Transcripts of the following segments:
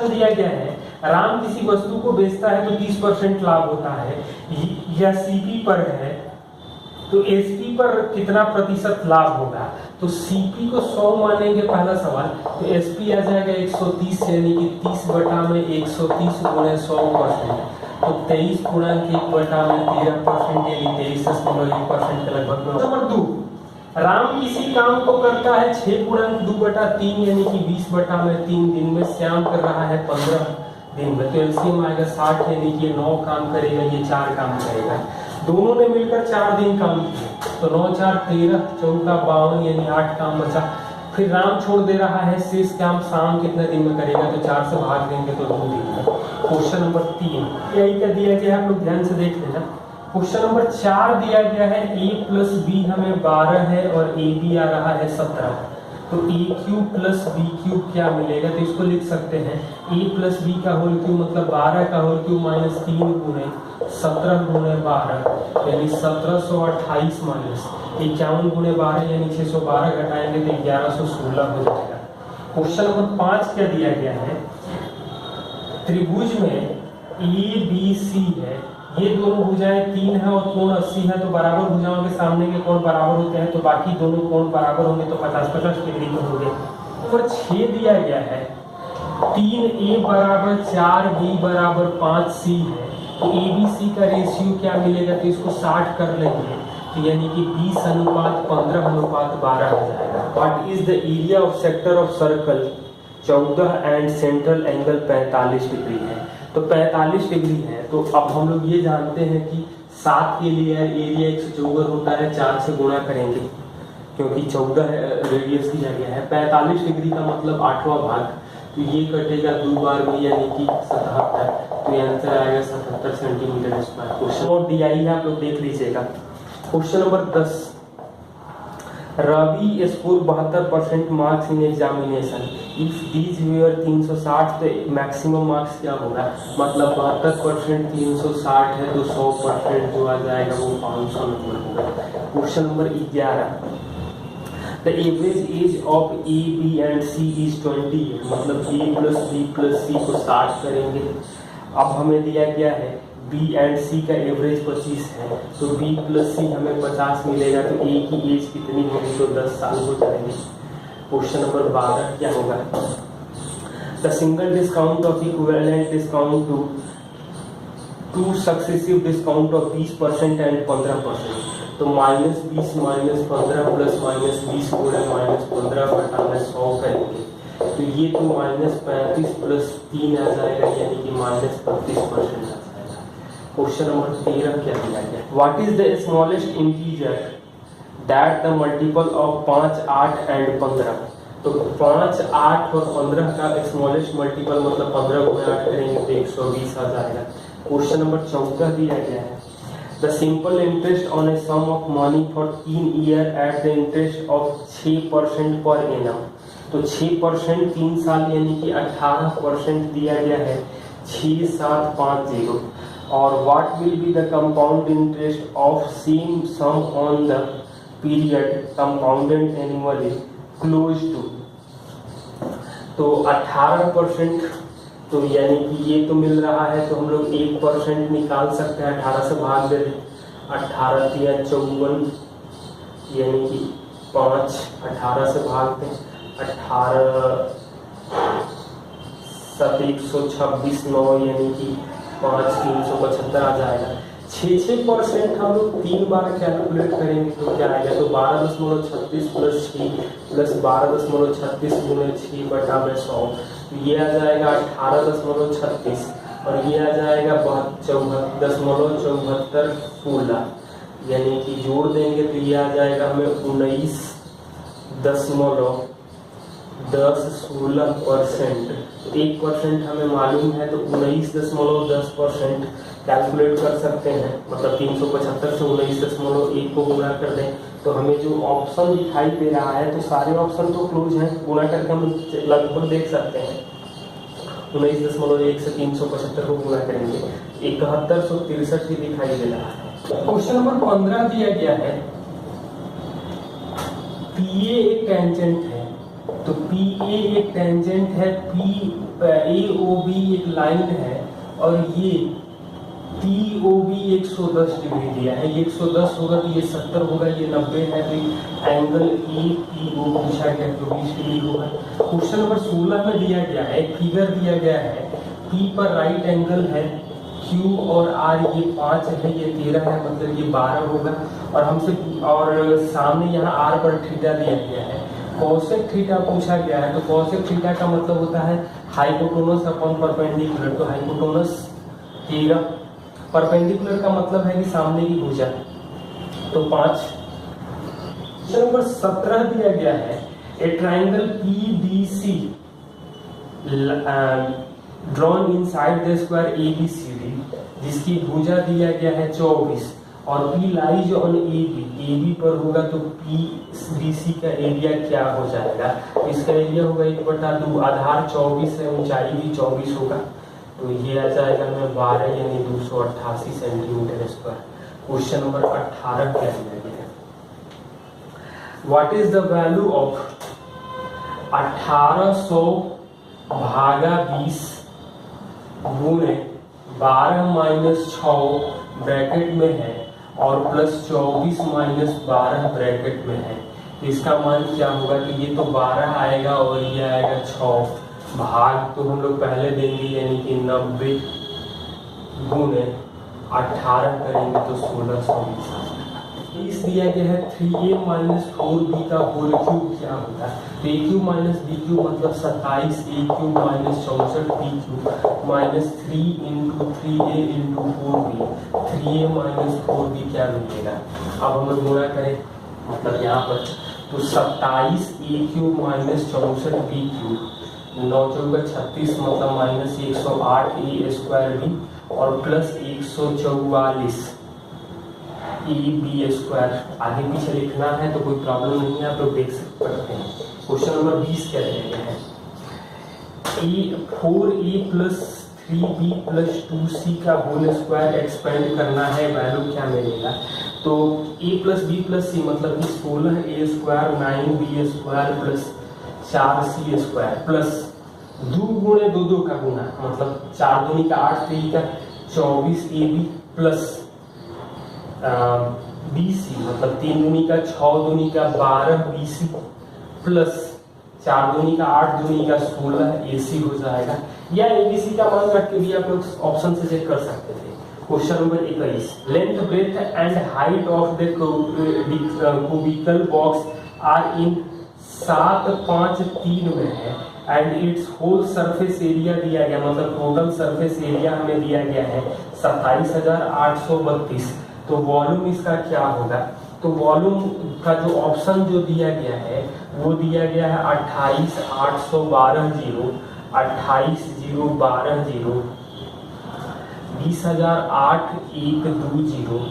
दिया गया है राम किसी वस्तु को बेचता है तो 30% लाभ होता है, या सीपी पर है तो एसपी पर कितना प्रतिशत लाभ होगा। तो सीपी को 100 मानेंगे पहला सवाल, तो एसपी आ जाएगा 130 यानी कि 30 बटा में 130 गुणे 100%, तो 23 गुणा 1 बटा में 13% यानी 23.1% के लगभग। नंबर 2, राम किसी काम को करता है 6 गुणा 2 बटा 3 यानी कि 20 बटा में 3 दिन में, श्याम कर रहा है 15 दिन में, तो एलसीएम आएगा 60 यानी कि 9 काम करेगा, ये 4 काम करेगा। दोनों ने मिलकर 4 दिन काम किए, तो 9 4 13 14 52 यानी 8 काम बचा। फिर राम छोड़ दे रहा है, शेष काम शाम कितने दिन में करेगा, तो 4 से भाग देंगे तो 2 दिन में। क्वेश्चन नंबर 3 यही का दिया गया है, आप लोग ध्यान से देख लेना। क्वेश्चन नंबर 4 दिया गया है a प्लस बी हमें 12 है और ए बी आ रहा है 17, तो ए क्यूब प्लस बी क्यूब क्या मिलेगा, तो इसको लिख सकते हैं a प्लस बी का होल क्यूब मतलब 12 का होल क्यूब माइनस 3 गुणे 17 गुणे 12 यानी 1728 माइनस 51 गुणे 12 यानी 612 घटाएंगे तो 1116 हो जाएगा। क्वेश्चन नंबर 5 क्या दिया गया है, त्रिभुज में ए बी सी है, ये दोनों भुजाएं 3 है और कोण 80 है, तो बराबर भुजाओं के सामने के कोण बराबर होते हैं, तो बाकी दोनों कोण बराबर होंगे तो 50-50 डिग्री के होंगे। और 6 दिया गया है 3a बराबर 4b बराबर 5c है, तो ए बी सी का रेशियो क्या मिलेगा, तो इसको 60 कर लेंगे, तो यानी कि 20:15:12 हो जाएगा। What is the area of sector of circle 14 and central angle 45 degree है, तो 45 डिग्री है। तो अब हम लोग ये जानते हैं कि 7 के लिए एरिया 174 होता है, 4 से गुणा करेंगे क्योंकि 14 रेडियस दिया गया है। 45 डिग्री का मतलब 8वां भाग, तो ये कटेगा 2 बार में यानी कि 77, तो ये आंसर आएगा 77 सेंटीमीटर स्क्वायर। क्वेश्चन और डी आई है, आप लोग देख लीजिएगा। Question number 10, Ravi score 72% marks in examination, if these were 360 तो मैक्सिमम मार्क्स क्या होगा, मतलब 72% 360 है तो 100% जो आ जाएगा वो 500 नंबर होगा। Question number 11, the average age of A B and C is 20 है, मतलब A plus B plus C को 60 करेंगे। अब हमें दिया गया है बी एंड सी का एवरेज 25 है, तो बी प्लस सी हमें 50 मिलेगा, तो ए की एज कितनी होगी, तो 10 साल हो जाएंगे। क्वेश्चन नंबर 12 क्या होगा, the single discount of equivalent discount two successive discount of 20% and 15%, तो -20 -15 प्लस -20 गुणे -15 बटा में 100 करेंगे, तो ये तो -35 प्लस 3 आ जाएगा यानी कि -35% आ जाएगा। क्वेश्चन नंबर 13 क्या दिया गया, what is the smallest integer that the multiple of 5 8 and 15, तो 5 8 और 15 का स्मॉलेस्ट मल्टीपल मतलब 15 गुणे 8 करेंगे तो 120 आ जाएगा। क्वेश्चन नंबर 14 दिया गया है, the simple interest on a sum of money for 3 year at the interest of 6% per annum, तो 6% 3 साल यानी कि 18% दिया गया है 6750, और what will be the compound interest of same sum on the period compounded annually close to, तो 18%, तो यानी कि ये तो मिल रहा है तो हम लोग 1% निकाल सकते हैं, 18 से भाग दे, 18 3 54 यानी कि 5, 18 से भाग दें, 18 7 126 9 यानी कि 5 375 आ जाएगा। 6% हम लोग 3 बार कैलकुलेट करेंगे तो क्या आएगा, तो 12.36 प्लस 6 प्लस 12.36 गुणे 6 बटा में 100, तो ये आ जाएगा 18.36 और ये आ जाएगा 74.74 16, यानी कि जोड़ देंगे तो ये आ जाएगा हमें 19.1016%, 1% हमें मालूम है तो 19.10% कैलकुलेट कर सकते हैं, मतलब 375 से 19.1 को गुणा कर दें तो हमें जो ऑप्शन दिखाई दे रहा है, तो सारे ऑप्शन तो क्लोज हैं, गुणा करके हम लगभग देख सकते हैं। 19.1 से 375 को गुणा करेंगे 7163 ही दिखाई दे रहा है। क्वेश्चन नंबर 15 दिया गया है, पीए एक टेंजेंट है तो पी ए एक टेंजेंट है, पी ए ओ बी एक लाइन है, और ये पी ओ बी 110 डिग्री दिया है। ये 110 होगा तो ये 70 होगा, ये 90 है, तो एंगल ए पी ओ पूछा गया तो 20 डिग्री होगा। क्वेश्चन नंबर 16 में दिया गया है, एक फिगर दिया गया है, पी पर राइट एंगल है, क्यू और आर ये 5 है, ये 13 है, मतलब ये 12 होगा। और हमसे और सामने यहाँ आर पर थीटा दिया गया है, कॉसेक थीटा पूछा गया है। तो कॉसेक थीटा का मतलब होता है हाइपोटेनस अपॉन परपेंडिकुलर। तो हाइपोटेनस 13, परपेंडिकुलर का मतलब है कि सामने की भुजा, तो 5। नंबर 17 दिया गया है, ए triangle PBC drawn inside the square ABCD, जिसकी भुजा दिया गया है 24, और P लाइज ऑन AB पर होगा, तो PBC का एरिया क्या हो जाएगा? तो इसका एरिया होगा 1/2, आधार 24 है, ऊंचाई भी 24 होगा, तो ये आ जाएगा में 12 यानी 288 सेंटीमीटर स्क्वायर। क्वेश्चन नंबर 18 क्या दिया गया है, what is the value of 1800 भागा 20 गुणे 12 माइनस 6 ब्रैकेट में है और प्लस 24 माइनस 12 ब्रैकेट में है। तो इसका मान क्या होगा कि ये तो 12 आएगा और ये आएगा 6, भाग तो हम लोग पहले देंगे यानी कि 90 गुणे 18 करेंगे तो 1620। इस दिया गया है 3a माइनस 4b का होल क्यूब क्या होगा? तो a cube minus b cube मतलब 27, a cube minus 64 b cube minus 3 into 3a into 4b, 3a minus 4b क्या मिलेगा? अब हम लोग गुणा करें, मतलब यहाँ पर तो 27 a cube minus 64 b cube, 9 चौका 36 मतलब माइनस 108 a स्क्वायर b और प्लस 144 ए बी स्क्वायर। आगे पीछे लिखना है तो कोई प्रॉब्लम नहीं है, आप लोग देख सकते हैं। क्वेश्चन नंबर 20 क्या दिया गया है, 4a plus 3b plus 2c का होल स्क्वायर एक्सपेंड करना है, वैल्यू क्या मिलेगा? तो a plus b plus c मतलब 16a square 9b square plus 4c square plus 2 गुणे 2 का गुना, मतलब 4 दूनी का 8 3 का 24ab प्लस BC मतलब 3 दूनी का 6 दूनी का 12 BC प्लस 4 दूनी का 8 दूनी का 16 AC हो जाएगा, या ABC का मान रख के भी आप लोग ऑप्शन से चेक कर सकते थे। Question number 21, length breadth and height of the cubical box are in 753 में है and its whole surface area दिया गया, मतलब टोटल सरफेस एरिया हमें दिया गया है 27,832। तो वॉल्यूम इसका क्या होगा? तो वॉल्यूम का जो ऑप्शन जो दिया गया है वो दिया गया है 28,812 28,012 20,008,120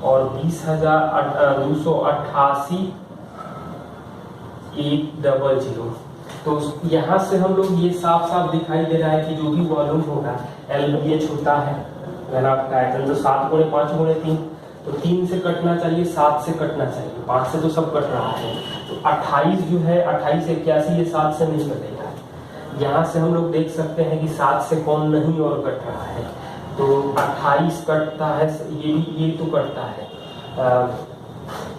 और 20,288 100। तो यहाँ से हम लोग ये साफ साफ दिखाई दे रहा है कि जो भी वॉल्यूम होगा LBH होता है, मैंने आपका आयतन, तो 7 गुणे 5 गुणे 3, तो 3 से कटना चाहिए, 7 से कटना चाहिए, 5 से तो सब कट रहा है, तो 28 जो है 28 81 ये 7 से नहीं कटेगा। यहाँ से हम लोग देख सकते हैं कि 7 से कौन नहीं और कट रहा है, तो 28 कटता है, ये तो कटता है।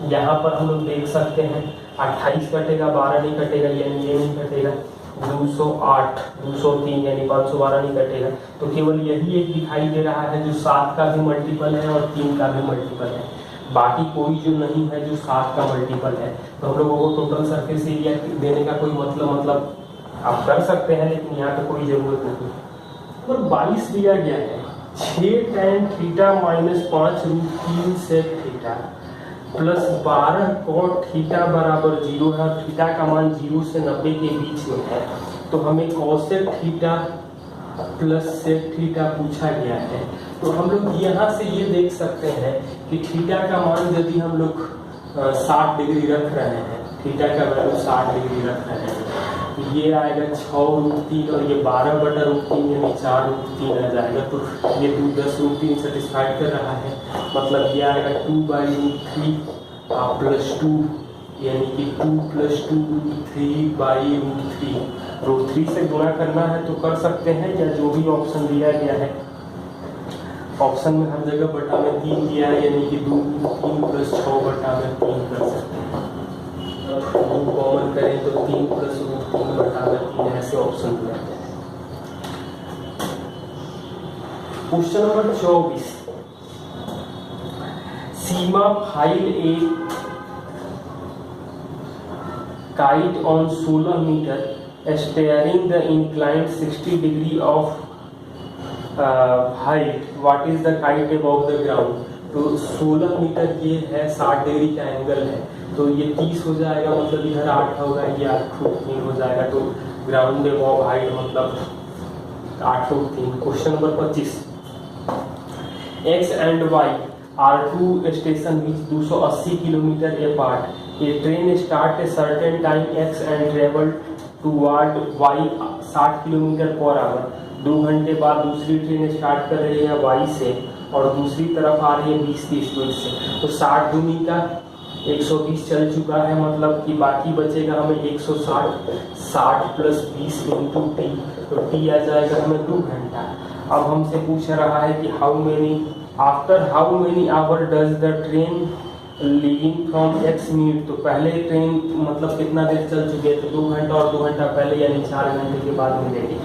यहाँ पर हम लोग देख सकते हैं 28 कटेगा, 12 नहीं कटेगा, यानी ये नहीं कटेगा, 208 203 यानी 512 नहीं कटेगा, तो केवल यही एक दिखाई दे रहा है जो 7 का भी मल्टीपल है और 3 का भी मल्टीपल है, बाकी कोई जो नहीं है जो 7 का मल्टीपल है। तो हम लोगों को टोटल सरफेस एरिया देने का कोई मतलब आप कर सकते हैं, लेकिन यहाँ पे कोई जरूरत नहीं। और 22 दिया गया है 6 tan theta minus 5 root 3 sec theta plus 12 cot theta बराबर 0 है, थीटा का मान 0 से 90 के बीच में है, तो हमें cosec theta plus sec theta पूछा गया है। तो हम लोग यहाँ से ये देख सकते हैं कि थीटा का मान यदि हम लोग 60 डिग्री रख रहे हैं, थीटा का वैल्यू 60 डिग्री रख रहे हैं, तो ये आएगा 6√3 और ये 12/√3 यानी 4√3 आ जाएगा, तो ये 10√3 सेटिस्फाइड कर रहा है, मतलब ये आएगा 2/√3 प्लस 2 यानी कि 2 + 2 3/√3। √3 से गुणा करना है तो कर सकते हैं, या जो भी ऑप्शन दिया गया है, ऑप्शन में हर जगह बटा में 3 दिया है, यानी कि 2 3 + 6/3 कर सकते हैं। अब कॉमन करें तो 3 + √3/3 ऐसे ऑप्शन दिया गया है। Question number 24, Seema flies a kite on 16 metre string the inclined 60 degree of height, what is the kite above the ground. तो 16 मीटर ये है, 60 डिग्री का एंगल है, तो ये 30 हो जाएगा, मतलब इधर 8 होगा, ये 8√3 हो जाएगा, तो ग्राउंड अबव हाइट मतलब 8√3। Question number 25, X and Y are two stations which 280 kilometre apart. A train start a certain time X and travel toward Y 60 km/h. 2 घंटे बाद दूसरी ट्रेन स्टार्ट कर रही है Y से और दूसरी तरफ आ रही है 20 की स्पीड से। तो 60 दूनी का 120 चल चुका है, मतलब कि बाकी बचेगा हमें 160, 60 + 20 × t, तो t आ जाएगा हमें 2 घंटा। अब हमसे पूछ रहा है कि after how many hour does the train leaving from x minute. तो पहले ट्रेन मतलब कितना देर चल चुके हैं, तो 2 घंटा और 2 घंटा पहले, यानी 4 घंटे के बाद मिलेगी।